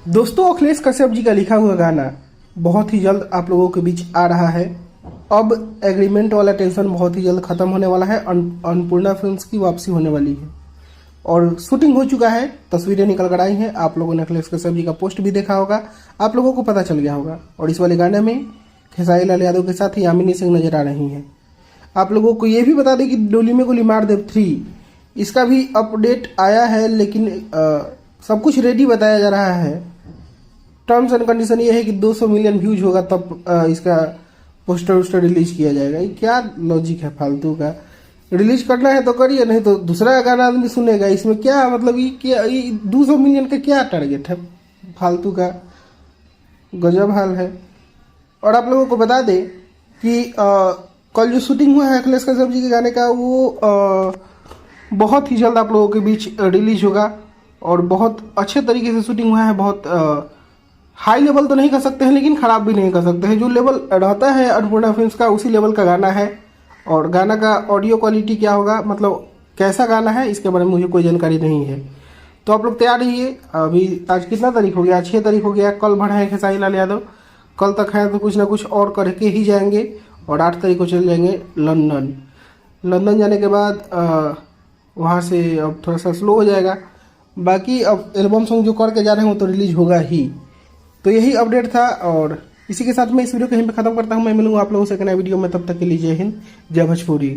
दोस्तों, अखिलेश कश्यप जी का लिखा हुआ गाना बहुत ही जल्द आप लोगों के बीच आ रहा है। अब एग्रीमेंट वाला टेंशन बहुत ही जल्द खत्म होने वाला है। अन्नपूर्णा फिल्म्स की वापसी होने वाली है और शूटिंग हो चुका है, तस्वीरें निकल कर आई हैं। आप लोगों ने अखिलेश कश्यप जी का पोस्ट भी देखा होगा, आप लोगों को पता चल गया होगा। और इस वाले गाने में खेसारी लाल यादव के साथ यामिनी सिंह नजर आ रही हैं। आप लोगों को ये भी बता दें कि डोली में गोली मार दे 3 इसका भी अपडेट आया है, लेकिन सब कुछ रेडी बताया जा रहा है। टर्म्स एंड कंडीशन ये है कि 200 मिलियन व्यूज होगा तब इसका पोस्टर वोस्टर रिलीज किया जाएगा। ये क्या लॉजिक है फालतू का। रिलीज करना है तो करिए, नहीं तो दूसरा गाना आदमी सुनेगा। इसमें क्या मतलब, ये 200 मिलियन का क्या टारगेट है फालतू का, गजब हाल है। और आप लोगों को बता दें कि कल जो शूटिंग हुआ है अखिलेश कश्यप जी के गाने का, वो बहुत ही जल्द आप लोगों के बीच रिलीज होगा और बहुत अच्छे तरीके से शूटिंग हुआ है। बहुत हाई लेवल तो नहीं कर सकते हैं, लेकिन ख़राब भी नहीं कर सकते हैं। जो लेवल रहता है अन्नपूर्णा फिल्म्स का, उसी लेवल का गाना है। और गाना का ऑडियो क्वालिटी क्या होगा, मतलब कैसा गाना है, इसके बारे में मुझे कोई जानकारी नहीं है। तो आप लोग तैयार रहिए। अभी आज कितना तारीख हो गया, 6 तारीख हो गया। कल भर है खेसारी लाल यादव, कल तक है तो कुछ ना कुछ और करके ही जाएंगे। और 8 तारीख को चले जाएंगे लंदन। लंदन जाने के बाद वहाँ से अब थोड़ा सा स्लो हो जाएगा। बाकी अब एल्बम सॉन्ग जो करके जा रहे हैं वो तो रिलीज होगा ही। तो यही अपडेट था और इसी के साथ मैं इस वीडियो को यहीं पे खत्म करता हूँ। मैं मिलूंगा आप लोगों से एक नए वीडियो में, तब तक के लिए जय हिंद, जय भोजपुरी।